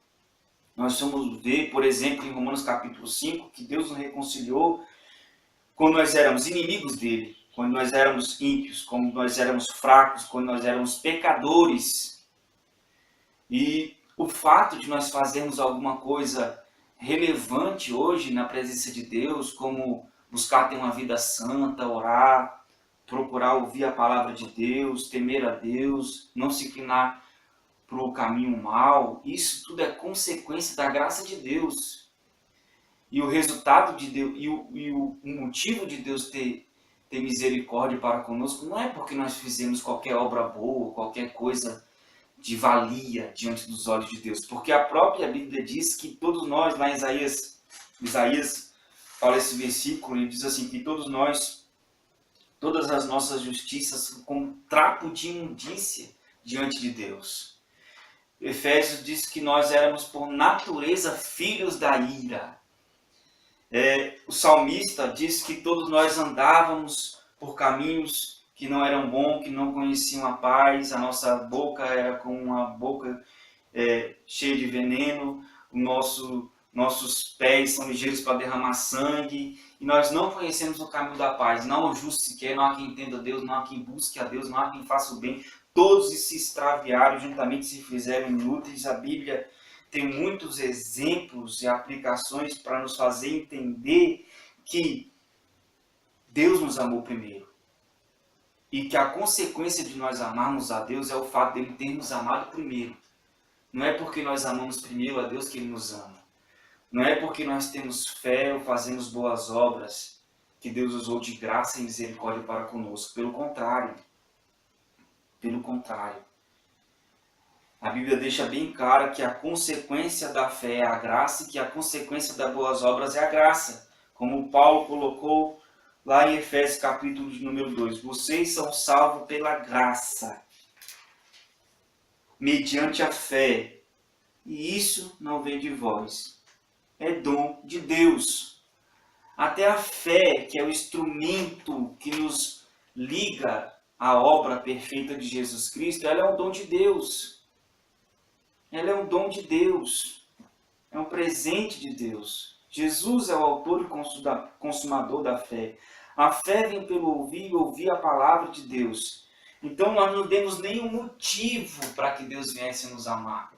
B: nós vamos ver, por exemplo, em Romanos capítulo 5, que Deus nos reconciliou quando nós éramos inimigos dele, quando nós éramos ímpios, quando nós éramos fracos, quando nós éramos pecadores. E o fato de nós fazermos alguma coisa relevante hoje na presença de Deus, como buscar ter uma vida santa, orar, procurar ouvir a palavra de Deus, temer a Deus, não se inclinar para o caminho mau, isso tudo é consequência da graça de Deus. E o resultado de Deus, e o motivo de Deus ter misericórdia para conosco não é porque nós fizemos qualquer obra boa, qualquer coisa de valia diante dos olhos de Deus. Porque a própria Bíblia diz que todos nós, lá em Isaías fala esse versículo e diz assim, que todos nós, todas as nossas justiças como trapo de imundícia diante de Deus. Efésios diz que nós éramos por natureza filhos da ira. O salmista diz que todos nós andávamos por caminhos que não eram bons, que não conheciam a paz, a nossa boca era como uma boca cheia de veneno, nossos pés são ligeiros para derramar sangue, e nós não conhecemos o caminho da paz. Não há o justo sequer, não há quem entenda Deus, não há quem busque a Deus, não há quem faça o bem. Todos se extraviaram, juntamente se fizeram inúteis. A Bíblia tem muitos exemplos e aplicações para nos fazer entender que Deus nos amou primeiro. E que a consequência de nós amarmos a Deus é o fato de Ele ter nos amado primeiro. Não é porque nós amamos primeiro a Deus que Ele nos ama. Não é porque nós temos fé ou fazemos boas obras que Deus usou de graça e misericórdia para conosco. Pelo contrário. Pelo contrário. A Bíblia deixa bem claro que a consequência da fé é a graça e que a consequência das boas obras é a graça. Como Paulo colocou lá em Efésios capítulo de número 2. Vocês são salvos pela graça, mediante a fé. E isso não vem de vós. É dom de Deus. Até a fé, que é o instrumento que nos liga à obra perfeita de Jesus Cristo, ela é um dom de Deus. Ela é um dom de Deus. É um presente de Deus. Jesus é o autor e consumador da fé. A fé vem pelo ouvir e ouvir a palavra de Deus. Então nós não temos nenhum motivo para que Deus viesse nos amar.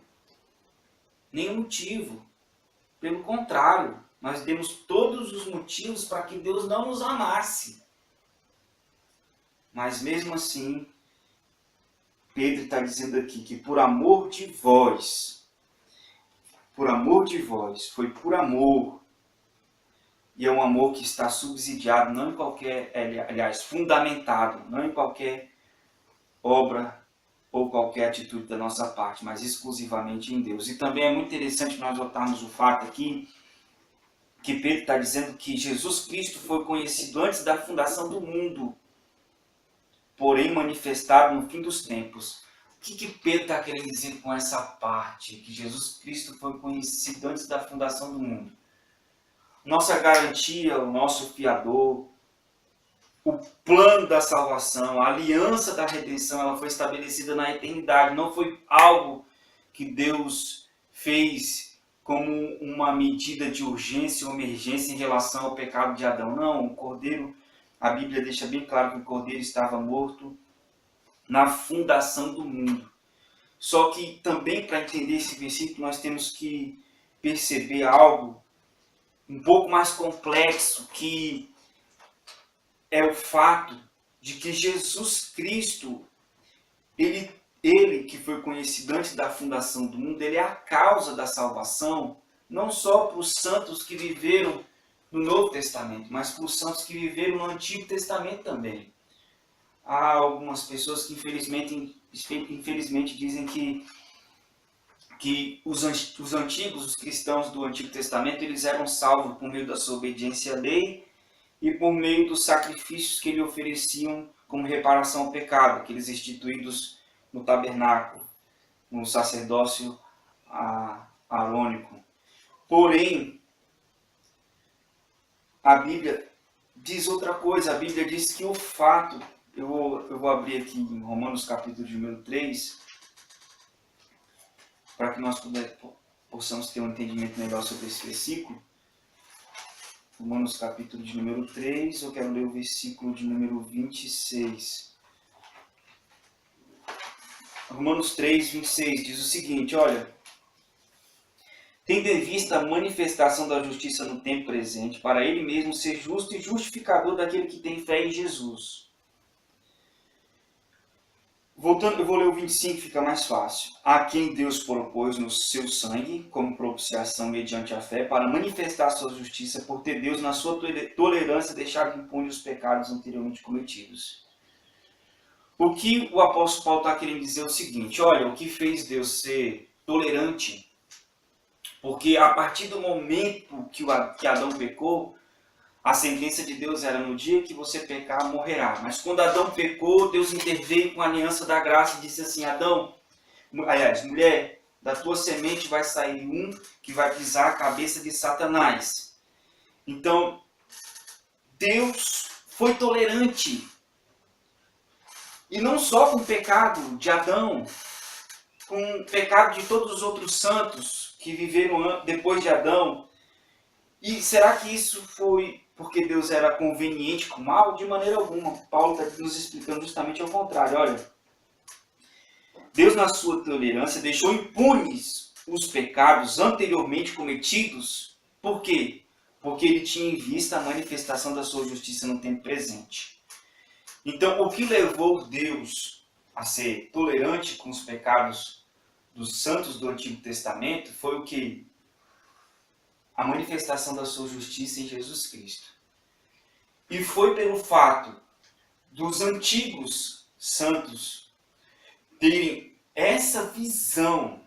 B: Nenhum motivo. Pelo contrário, nós temos todos os motivos para que Deus não nos amasse. Mas mesmo assim, Pedro está dizendo aqui que por amor de vós, foi por amor, e é um amor que está subsidiado, não em qualquer, aliás, fundamentado, não em qualquer obra ou qualquer atitude da nossa parte, mas exclusivamente em Deus. E também é muito interessante nós notarmos o fato aqui, que Pedro está dizendo que Jesus Cristo foi conhecido antes da fundação do mundo, porém manifestado no fim dos tempos. O que Pedro está querendo dizer com essa parte? Que Jesus Cristo foi conhecido antes da fundação do mundo. Nossa garantia, o nosso fiador, o plano da salvação, a aliança da redenção, ela foi estabelecida na eternidade. Não foi algo que Deus fez como uma medida de urgência ou emergência em relação ao pecado de Adão. Não, o Cordeiro, a Bíblia deixa bem claro que o Cordeiro estava morto na fundação do mundo. Só que também para entender esse versículo nós temos que perceber algo um pouco mais complexo, que é o fato de que Jesus Cristo, ele que foi conhecido antes da fundação do mundo, ele é a causa da salvação, não só para os santos que viveram no Novo Testamento, mas para os santos que viveram no Antigo Testamento também. Há algumas pessoas que infelizmente dizem que os antigos, os cristãos do Antigo Testamento, eles eram salvos por meio da sua obediência à lei e por meio dos sacrifícios que eles ofereciam como reparação ao pecado, aqueles instituídos no tabernáculo, no sacerdócio arônico. Porém, a Bíblia diz outra coisa. A Bíblia diz que o fato, eu vou abrir aqui em Romanos capítulo de número 3, para que nós possamos ter um entendimento melhor sobre esse versículo. Romanos capítulo de número 3, eu quero ler o versículo de número 26. Romanos 3, 26 diz o seguinte, olha: tendo em vista a manifestação da justiça no tempo presente, para ele mesmo ser justo e justificador daquele que tem fé em Jesus. Voltando, eu vou ler o 25, que fica mais fácil. A quem Deus propôs no seu sangue, como propiciação mediante a fé, para manifestar a sua justiça, por ter Deus, na sua tolerância, deixado impune os pecados anteriormente cometidos. O que o apóstolo Paulo está querendo dizer é o seguinte: olha, o que fez Deus ser tolerante, porque a partir do momento que Adão pecou, a sentença de Deus era: no dia que você pecar, morrerá. Mas quando Adão pecou, Deus interveio com a aliança da graça e disse assim: mulher, da tua semente vai sair um que vai pisar a cabeça de Satanás. Então, Deus foi tolerante. E não só com o pecado de Adão, com o pecado de todos os outros santos que viveram depois de Adão. E será que isso foi porque Deus era conveniente com o mal? De maneira alguma. Paulo está nos explicando justamente ao contrário. Olha, Deus, na sua tolerância, deixou impunes os pecados anteriormente cometidos. Por quê? Porque ele tinha em vista a manifestação da sua justiça no tempo presente. Então, o que levou Deus a ser tolerante com os pecados dos santos do Antigo Testamento foi o quê? A manifestação da sua justiça em Jesus Cristo. E foi pelo fato dos antigos santos terem essa visão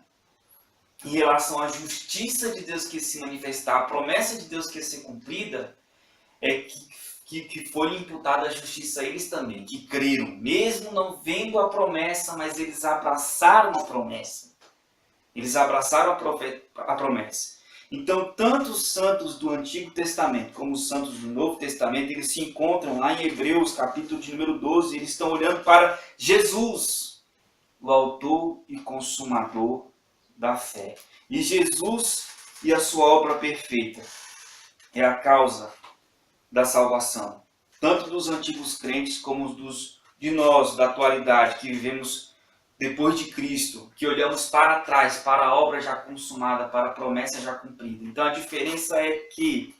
B: em relação à justiça de Deus que ia se manifestar, a promessa de Deus que ia ser cumprida, que foi imputada a justiça a eles também, que creram, mesmo não vendo a promessa, mas eles abraçaram a promessa. Eles abraçaram a promessa. Então, tanto os santos do Antigo Testamento como os santos do Novo Testamento, eles se encontram lá em Hebreus, capítulo de número 12, eles estão olhando para Jesus, o autor e consumador da fé. E Jesus e a sua obra perfeita é a causa da salvação, tanto dos antigos crentes como de nós, da atualidade, que vivemos depois de Cristo, que olhamos para trás, para a obra já consumada, para a promessa já cumprida. Então a diferença é que,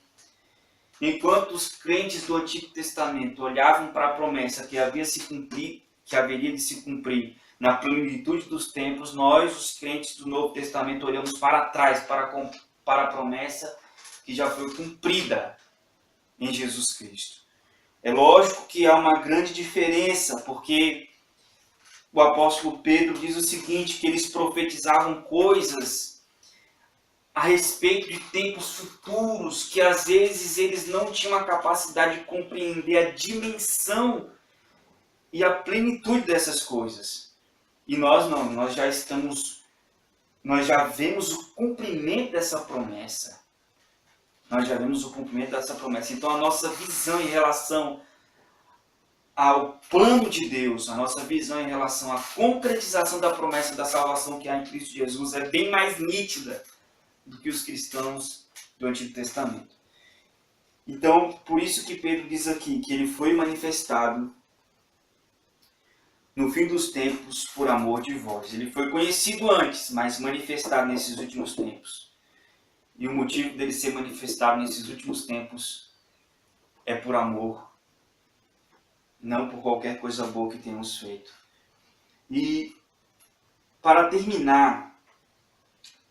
B: enquanto os crentes do Antigo Testamento olhavam para a promessa que haveria de se cumprir na plenitude dos tempos, nós, os crentes do Novo Testamento, olhamos para trás, para a promessa que já foi cumprida em Jesus Cristo. É lógico que há uma grande diferença, porque o apóstolo Pedro diz o seguinte, que eles profetizavam coisas a respeito de tempos futuros, que às vezes eles não tinham a capacidade de compreender a dimensão e a plenitude dessas coisas. E nós não, nós já vemos o cumprimento dessa promessa. Nós já vemos o cumprimento dessa promessa. Então a nossa visão em relação ao plano de Deus, a nossa visão em relação à concretização da promessa da salvação que há em Cristo Jesus é bem mais nítida do que os cristãos do Antigo Testamento. Então, por isso que Pedro diz aqui que ele foi manifestado no fim dos tempos por amor de vós. Ele foi conhecido antes, mas manifestado nesses últimos tempos. E o motivo dele ser manifestado nesses últimos tempos é por amor, não por qualquer coisa boa que tenhamos feito. E, para terminar,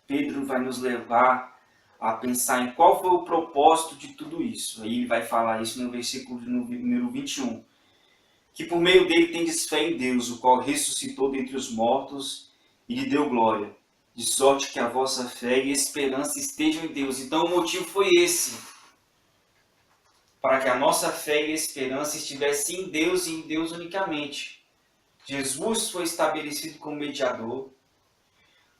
B: Pedro vai nos levar a pensar em qual foi o propósito de tudo isso. Aí ele vai falar isso no versículo número 21. Que por meio dele tendes fé em Deus, o qual ressuscitou dentre os mortos e lhe deu glória, de sorte que a vossa fé e esperança estejam em Deus. Então o motivo foi esse, para que a nossa fé e esperança estivesse em Deus e em Deus unicamente. Jesus foi estabelecido como mediador,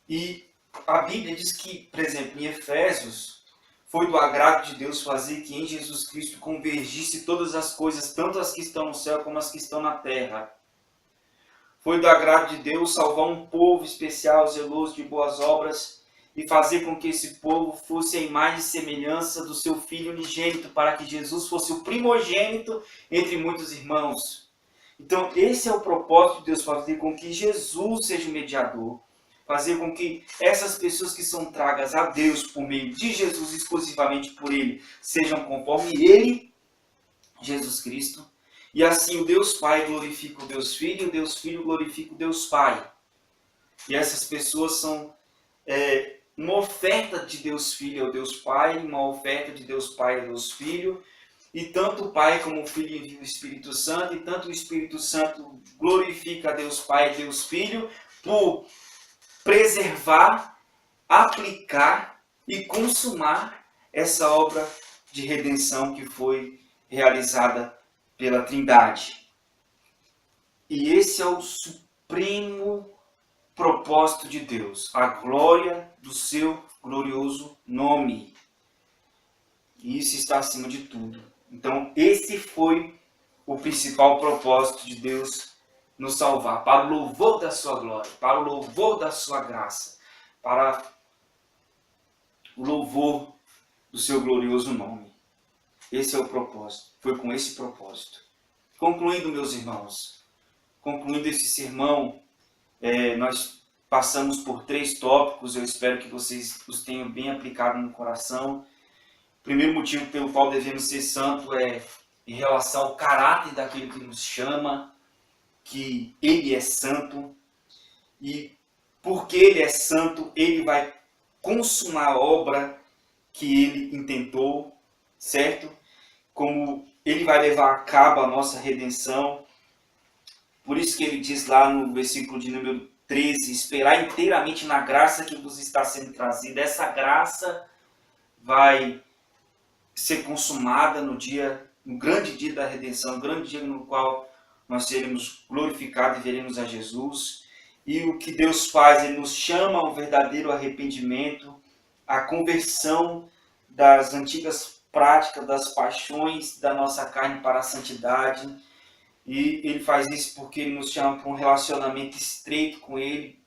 B: e a Bíblia diz que, por exemplo, em Efésios, foi do agrado de Deus fazer que em Jesus Cristo convergisse todas as coisas, tanto as que estão no céu como as que estão na terra. Foi do agrado de Deus salvar um povo especial, zeloso de boas obras, e fazer com que esse povo fosse a imagem e semelhança do seu Filho unigênito, para que Jesus fosse o primogênito entre muitos irmãos. Então, esse é o propósito de Deus, fazer com que Jesus seja o mediador, fazer com que essas pessoas que são tragas a Deus por meio de Jesus, exclusivamente por Ele, sejam conforme Ele, Jesus Cristo. E assim o Deus Pai glorifica o Deus Filho, e o Deus Filho glorifica o Deus Pai. E essas pessoas são uma oferta de Deus Filho ao Deus Pai, uma oferta de Deus Pai ao Deus Filho. E tanto o Pai como o Filho enviam o Espírito Santo, e tanto o Espírito Santo glorifica a Deus Pai e Deus Filho por preservar, aplicar e consumar essa obra de redenção que foi realizada pela Trindade. E esse é o supremo propósito de Deus, a glória do seu glorioso nome. E isso está acima de tudo. Então, esse foi o principal propósito de Deus nos salvar, para o louvor da sua glória, para o louvor da sua graça, para o louvor do seu glorioso nome. Esse é o propósito, foi com esse propósito. Concluindo, meus irmãos, concluindo esse sermão, nós passamos por 3 tópicos, eu espero que vocês os tenham bem aplicado no coração. O primeiro motivo pelo qual devemos ser santos é em relação ao caráter daquele que nos chama, que Ele é santo, e porque Ele é santo, Ele vai consumar a obra que Ele intentou, certo? Como Ele vai levar a cabo a nossa redenção. Por isso que Ele diz lá no versículo de número 13, esperar inteiramente na graça que vos está sendo trazida. Essa graça vai ser consumada no grande dia da redenção, no grande dia no qual nós seremos glorificados e veremos a Jesus. E o que Deus faz, Ele nos chama ao verdadeiro arrependimento, à conversão das antigas práticas, das paixões da nossa carne para a santidade. E Ele faz isso porque Ele nos chama para um relacionamento estreito com Ele,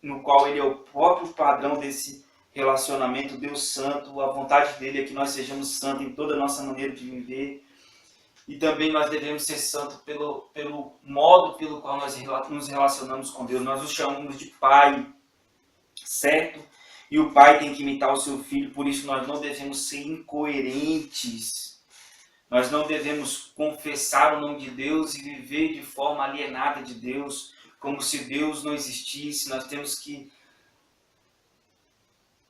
B: no qual Ele é o próprio padrão desse relacionamento, Deus Santo. A vontade dEle é que nós sejamos santos em toda a nossa maneira de viver. E também nós devemos ser santos pelo modo pelo qual nós nos relacionamos com Deus. Nós o chamamos de Pai, certo? E o pai tem que imitar o seu filho, por isso nós não devemos ser incoerentes. Nós não devemos confessar o nome de Deus e viver de forma alienada de Deus, como se Deus não existisse. Nós temos que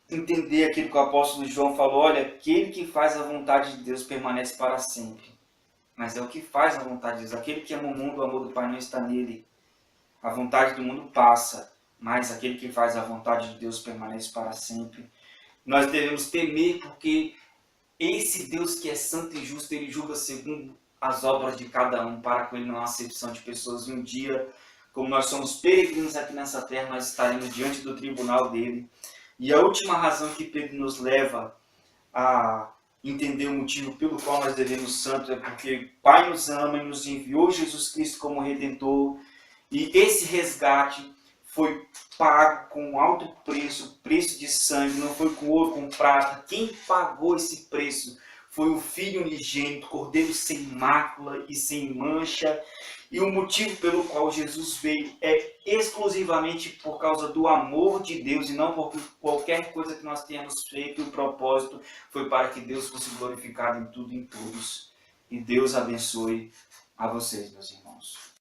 B: entender aquilo que o apóstolo João falou: olha, aquele que faz a vontade de Deus permanece para sempre. Mas é o que faz a vontade de Deus. Aquele que ama o mundo, o amor do Pai não está nele. A vontade do mundo passa, mas aquele que faz a vontade de Deus permanece para sempre. Nós devemos temer, porque esse Deus que é santo e justo, ele julga segundo as obras de cada um, para com ele não há acepção de pessoas. E um dia, como nós somos peregrinos aqui nessa terra, nós estaremos diante do tribunal dele. E a última razão que Pedro nos leva a entender o motivo pelo qual nós devemos santos é porque o Pai nos ama e nos enviou Jesus Cristo como Redentor. E esse resgate foi pago com um alto preço, preço de sangue, não foi com ouro, com prata. Quem pagou esse preço foi o Filho unigênito, Cordeiro sem mácula e sem mancha. E o motivo pelo qual Jesus veio é exclusivamente por causa do amor de Deus e não por qualquer coisa que nós tenhamos feito. O propósito foi para que Deus fosse glorificado em tudo e em todos. E Deus abençoe a vocês, meus irmãos.